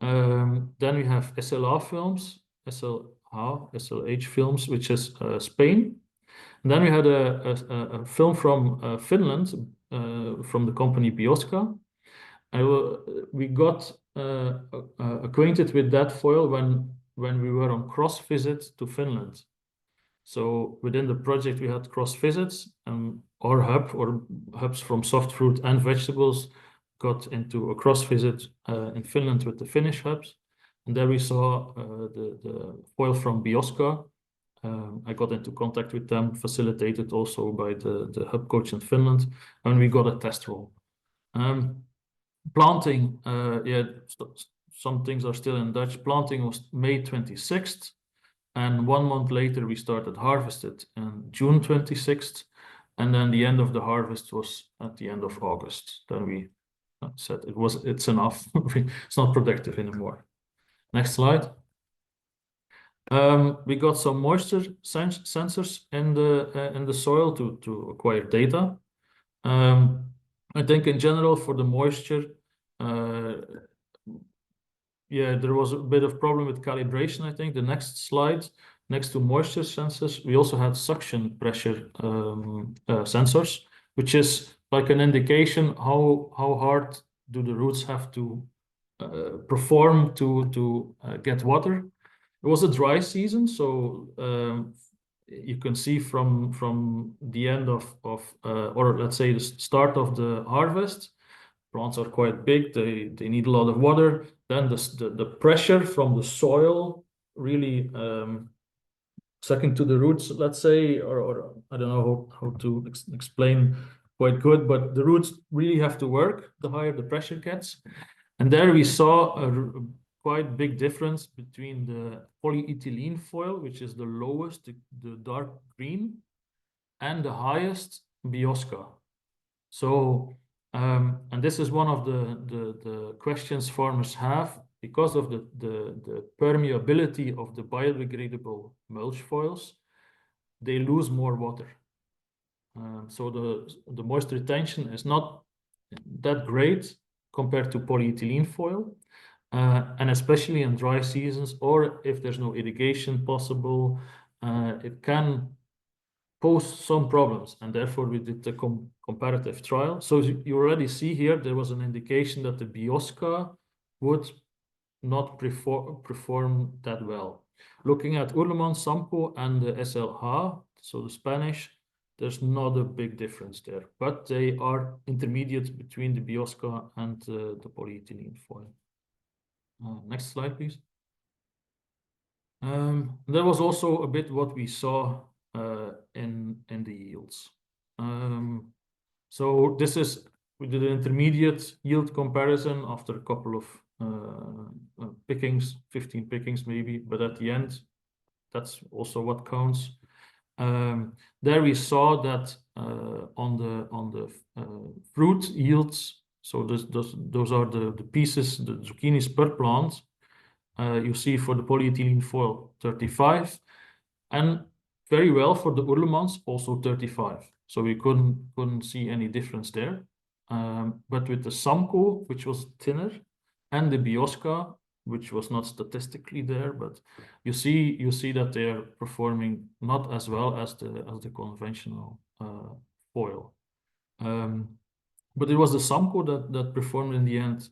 Speaker 4: Then we have SLH films, which is Spain. And then we had a film from Finland, from the company Bioska. We got acquainted with that foil when we were on cross visit to Finland. So within the project, we had cross visits, and our hubs from soft fruit and vegetables got into a cross visit in Finland with the Finnish hubs. And there we saw the foil from Bioska. I got into contact with them, facilitated also by the hub coach in Finland, and we got a test roll. Planting, some things are still in Dutch. Planting was May 26th. And 1 month later, we started harvested on June 26th. And then the end of the harvest was at the end of August. Then we said it's enough. It's not productive anymore. Next slide. We got some moisture sensors in the soil to acquire data. I think in general for the moisture, there was a bit of problem with calibration. I think the next slide, next to moisture sensors, we also had suction pressure sensors, which is like an indication how hard do the roots have to perform to get water. It was a dry season, so you can see from the end of or let's say the start of the harvest, plants are quite big, they need a lot of water. Then the pressure from the soil really sucking to the roots, let's say, or I don't know how to explain quite good, but the roots really have to work the higher the pressure gets. And there we saw a quite big difference between the polyethylene foil, which is the lowest, the dark green, and the highest Bioska. So and this is one of the questions farmers have because of the permeability of the biodegradable mulch foils. They lose more water, so the moisture retention is not that great compared to polyethylene foil, and especially in dry seasons or if there's no irrigation possible, it can pose some problems, and therefore we did the comparative trial. So you already see here there was an indication that the Bioska would not perform that well. Looking at Oerlemans, Samco, and the SLH, so the Spanish, there's not a big difference there, but they are intermediate between the Bioska and the polyethylene foil. Next slide, please. There was also a bit what we saw in the yields. So this is, we did an intermediate yield comparison after a couple of pickings, 15 pickings maybe, but at the end, that's also what counts. There we saw that on the fruit yields, so those are the pieces, the zucchinis per plant, You see for the polyethylene foil 35, and very well for the Urlemans also 35. So we couldn't see any difference there. But with the Samco, which was thinner, and the Biosca, which was not statistically there, but you see that they are performing not as well as the conventional foil. But it was the Samco that performed in the end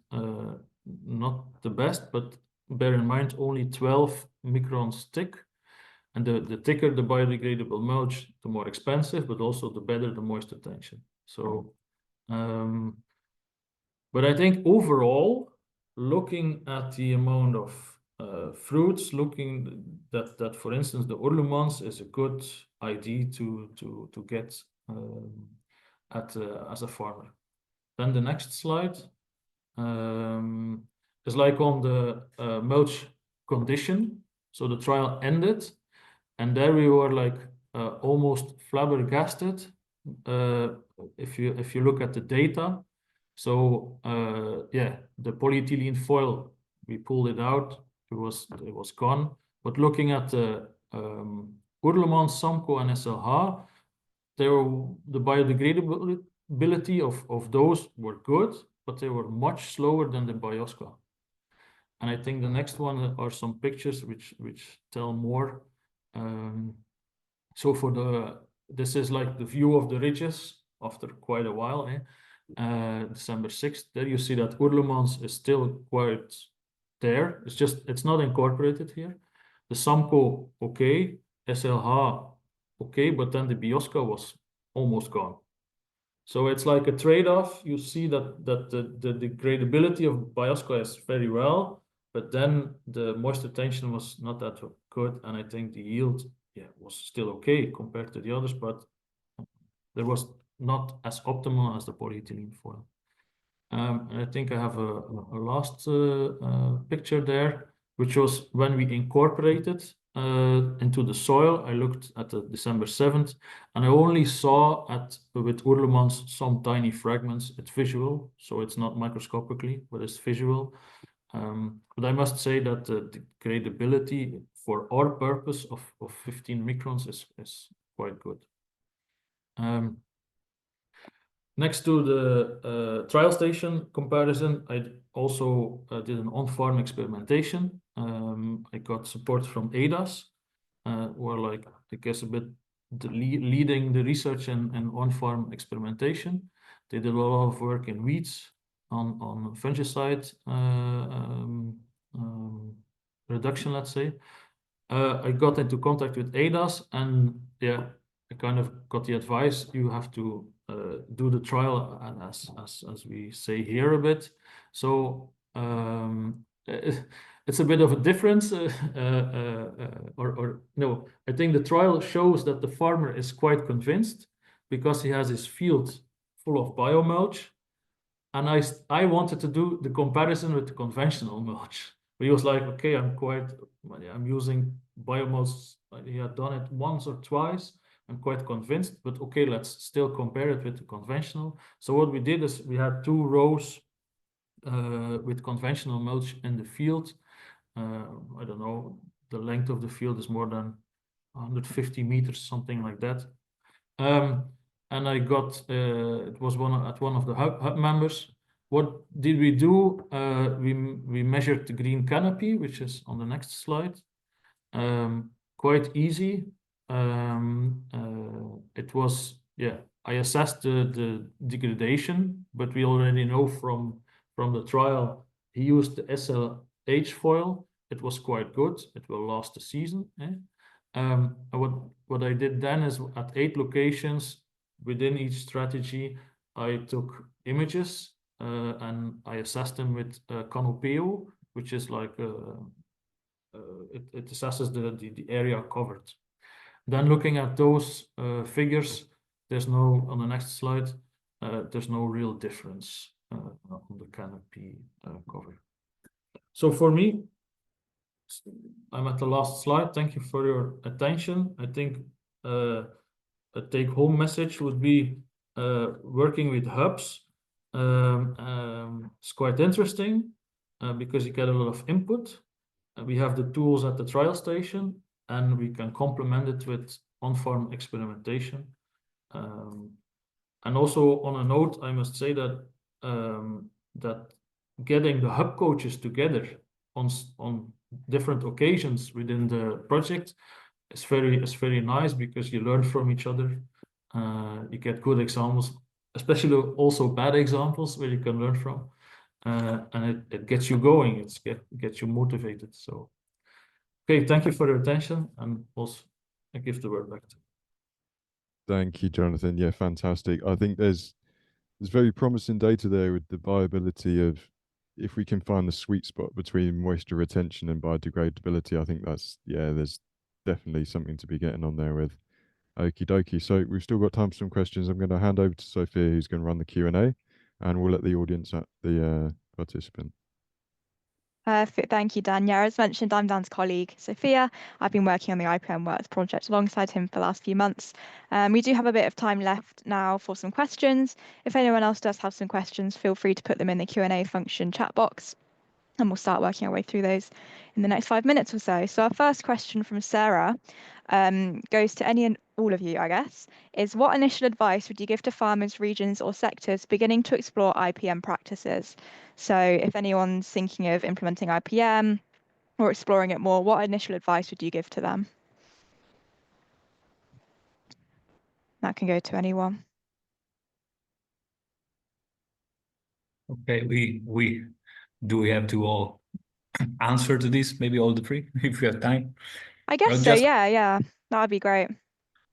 Speaker 4: not the best, but bear in mind only 12 microns thick, and the thicker the biodegradable mulch, the more expensive, but also the better the moisture tension. So, but I think overall, looking at the amount of fruits, looking that for instance the Urlemans is a good idea to get as a farmer. Then the next slide is like on the mulch condition. So the trial ended, and there we were like almost flabbergasted if you look at the data. So yeah, the polyethylene foil, we pulled it out. It was gone. But looking at the Urleman, Samco, and SLH, the biodegradability of those were good, but they were much slower than the Biosca. And I think the next one are some pictures which tell more. So this is like the view of the ridges after quite a while. December 6th, there you see that Urlemans is still quite there. It's not incorporated here. The Samco, okay. SLH, okay, but then the Biosca was almost gone. So it's like a trade-off. You see that the degradability of Biosca is very well, but then the moisture tension was not that good, and I think the yield was still okay compared to the others, but there was not as optimal as the polyethylene foil. And I think I have a last picture there, which was when we incorporated into the soil. I looked at the December 7th, and I only saw with Urlemans some tiny fragments. It's visual, so it's not microscopically, but it's visual. But I must say that the degradability for our purpose of 15 microns is quite good. Next to the trial station comparison, I also did an on-farm experimentation. I got support from ADAS, who are like, I guess, a bit leading the research and on-farm experimentation. They did a lot of work in weeds, on fungicide reduction, let's say. I got into contact with ADAS, and yeah, I kind of got the advice you have to do the trial as we say here a bit. So it's a bit of a difference, or no, I think the trial shows that the farmer is quite convinced because he has his field full of biomulch, and I wanted to do the comparison with the conventional mulch. But he was like, okay, I'm using biomulch. He had done it once or twice. I'm quite convinced, but okay, let's still compare it with the conventional. So what we did is we had 2 rows with conventional mulch in the field. I don't know, the length of the field is more than 150 meters, something like that. And I got, it was one of the hub members. What did we do? We measured the green canopy, which is on the next slide. Quite easy. It was, I assessed the degradation, but we already know from the trial, he used the SLH foil. It was quite good. It will last a season. What I did then is at 8 locations within each strategy, I took images and I assessed them with Canopeo, which is like it assesses the area covered. Then looking at those figures, there's no, on the next slide, there's no real difference on the canopy cover. So for me, I'm at the last slide. Thank you for your attention. I think a take-home message would be working with hubs. It's quite interesting because you get a lot of input. we have the tools at the trial station, and we can complement it with on-farm experimentation. And also on a note, I must say that that getting the hub coaches together on different occasions within the project is very nice, because you learn from each other. You get good examples, especially also bad examples where you can learn from, and it gets you going. It gets you motivated. So, okay, thank you for your attention, and also I give the word back to you.
Speaker 1: Thank you, Jonathan. Yeah, fantastic. I think there's very promising data there with the viability of, if we can find the sweet spot between moisture retention and biodegradability. I think that's, yeah, there's definitely something to be getting on there with. Okie dokie. So we've still got time for some questions. I'm going to hand over to Sophia, who's going to run the Q&A, and we'll let the audience at the participant.
Speaker 5: Thank you, Dan. Yeah, as mentioned, I'm Dan's colleague, Sophia. I've been working on the IPM Works project alongside him for the last few months. We do have a bit of time left now for some questions. If anyone else does have some questions, feel free to put them in the Q&A function chat box, and we'll start working our way through those in the next 5 minutes or so. So our first question from Sarah goes to any and all of you, I guess, is what initial advice would you give to farmers, regions or sectors beginning to explore IPM practices? So if anyone's thinking of implementing IPM or exploring it more, what initial advice would you give to them? That can go to anyone.
Speaker 2: Okay, do we have to all answer to this? Maybe all the three, if we have time.
Speaker 5: I guess so. Yeah, that would be great.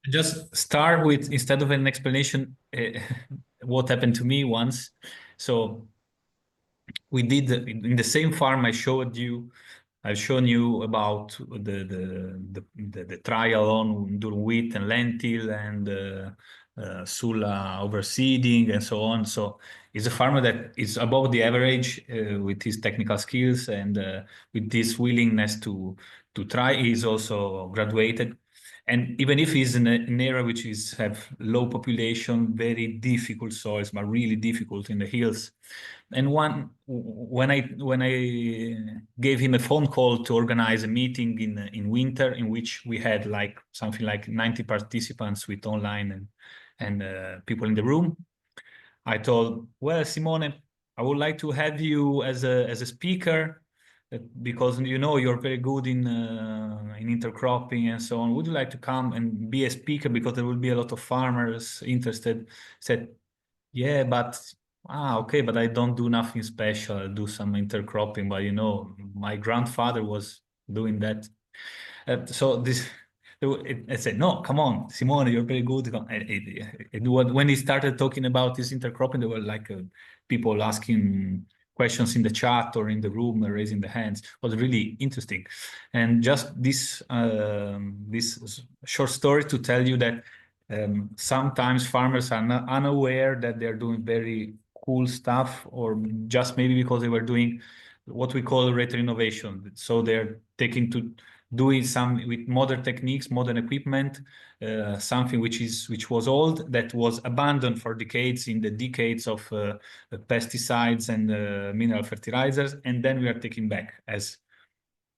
Speaker 2: Just start with, instead of an explanation, what happened to me once. So we did in the same farm I've shown you about the trial on durum wheat and lentil and Sula overseeding and so on. So he's a farmer that is above the average with his technical skills and with this willingness to try. He's also graduated. And even if he's in an area which have low population, very difficult soils, but really difficult in the hills. And when I gave him a phone call to organize a meeting in winter, in which we had like something like 90 participants with online and people in the room, I told, well, Simone, I would like to have you as a speaker, because you're very good in intercropping and so on. Would you like to come and be a speaker, because there will be a lot of farmers interested? Said, yeah, but okay, but I don't do nothing special. I do some intercropping, but my grandfather was doing that. So I said, no, come on, Simone, you're very good. When he started talking about this intercropping, there were like people asking questions in the chat or in the room, raising the hands. It was really interesting. And just this short story to tell you that sometimes farmers are not unaware that they're doing very cool stuff, or just maybe because they were doing what we call retro innovation. So they're doing some with modern techniques, modern equipment, something which was old, that was abandoned for decades in the decades of pesticides and mineral fertilizers, and then we are taking back, as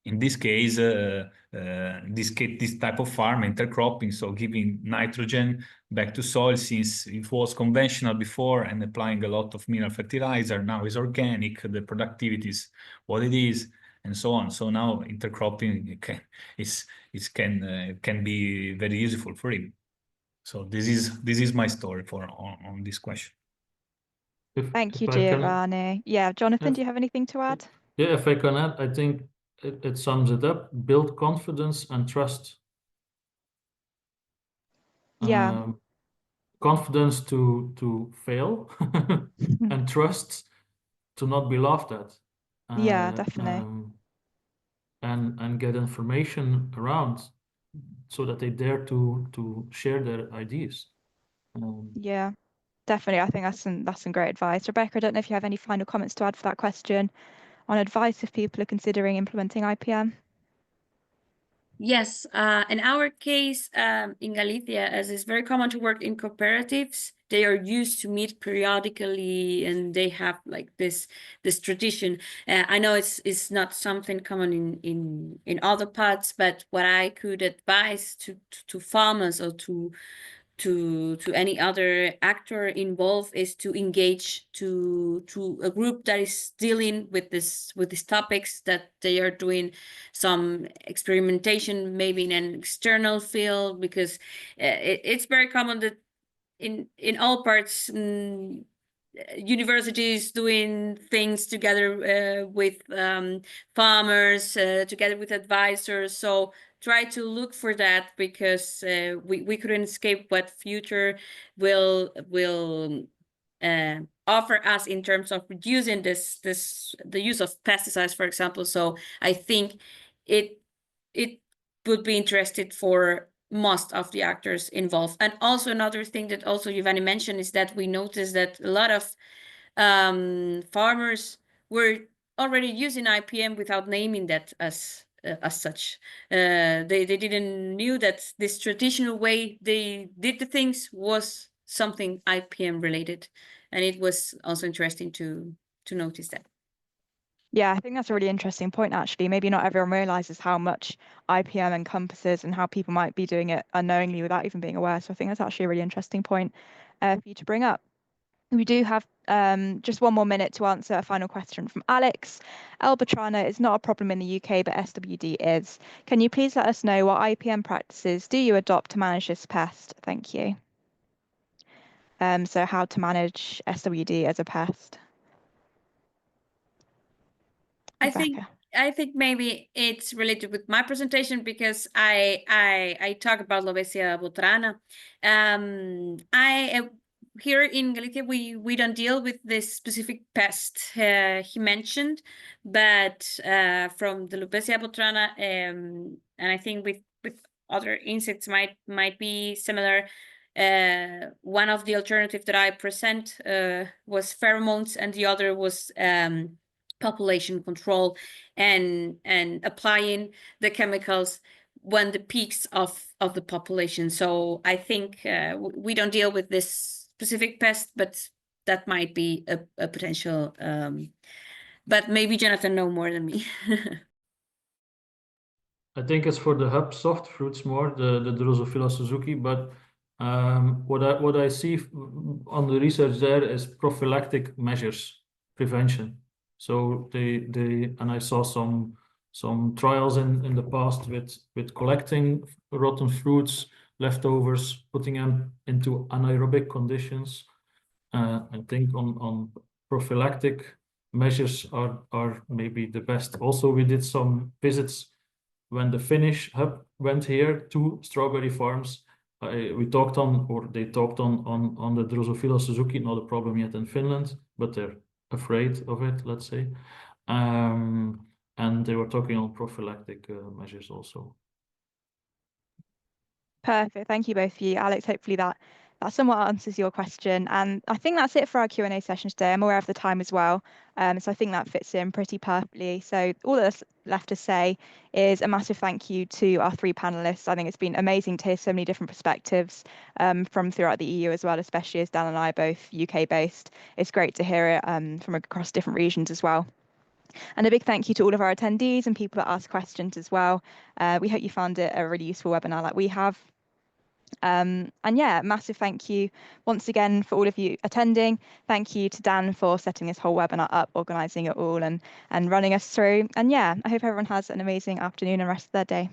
Speaker 2: in this case, this type of farm, intercropping, so giving nitrogen back to soil, since it was conventional before and applying a lot of mineral fertilizer. Now is organic, the productivity is what it is, and so on. So now intercropping can be very useful for him. So this is my story on this question.
Speaker 5: Thank you, Giovanni. Yeah, Jonathan, do you have anything to add?
Speaker 4: Yeah, if I can add, I think it sums it up. Build confidence and trust.
Speaker 5: Yeah.
Speaker 4: Confidence to fail and trust to not be laughed at.
Speaker 5: Yeah, definitely.
Speaker 4: And get information around so that they dare to share their ideas.
Speaker 5: Yeah, definitely. I think that's some great advice. Rebecca, I don't know if you have any final comments to add for that question on advice if people are considering implementing IPM.
Speaker 3: Yes, in our case, in Galicia, as it's very common to work in cooperatives, they are used to meet periodically, and they have like this tradition. I know it's not something common in other parts, but what I could advise to farmers or to any other actor involved is to engage to a group that is dealing with these topics, that they are doing some experimentation maybe in an external field, because it's very common that in all parts, universities doing things together with farmers, together with advisors. So try to look for that, because we couldn't escape what future will offer us in terms of reducing the use of pesticides, for example. So I think it would be interested for most of the actors involved. And also another thing that also Giovanni mentioned is that we noticed that a lot of farmers were already using IPM without naming that as such. They didn't knew that this traditional way they did the things was something IPM related, and it was also interesting to notice that.
Speaker 5: Yeah, I think that's a really interesting point, actually. Maybe not everyone realizes how much IPM encompasses and how people might be doing it unknowingly without even being aware. So I think that's actually a really interesting point for you to bring up. We do have just one more minute to answer a final question from Alex. Elbatrana is not a problem in the UK, but SWD is. Can you please let us know what IPM practices do you adopt to manage this pest? Thank you. So how to manage SWD as a pest?
Speaker 3: I think maybe it's related with my presentation, because I talk about Lobesia botrana. Here in Galicia, we don't deal with this specific pest he mentioned, but from the Lobesia botrana, and I think with other insects might be similar. One of the alternatives that I present was pheromones, and the other was population control and applying the chemicals when the peaks of the population. So I think we don't deal with this specific pest, but that might be a potential. But maybe Jonathan know more than me.
Speaker 4: I think it's for the hub soft fruits more, the Drosophila Suzuki, but what I see on the research there is prophylactic measures, prevention. So and I saw some trials in the past with collecting rotten fruits, leftovers, putting them into anaerobic conditions. I think on prophylactic measures are maybe the best. Also, we did some visits when the Finnish hub went here to strawberry farms. They talked on the Drosophila Suzuki, not a problem yet in Finland, but they're afraid of it, let's say. And they were talking on prophylactic measures also.
Speaker 5: Perfect. Thank you both of you. Alex, hopefully that somewhat answers your question. And I think that's it for our Q&A session today. I'm aware of the time as well. So I think that fits in pretty perfectly. So all that's left to say is a massive thank you to our three panelists. I think it's been amazing to hear so many different perspectives from throughout the EU as well, especially as Dan and I are both UK based. It's great to hear it from across different regions as well. And a big thank you to all of our attendees and people that asked questions as well. We hope you found it a really useful webinar like we have. And yeah, massive thank you once again for all of you attending. Thank you to Dan for setting this whole webinar up, organising it all and running us through. And yeah, I hope everyone has an amazing afternoon and rest of their day.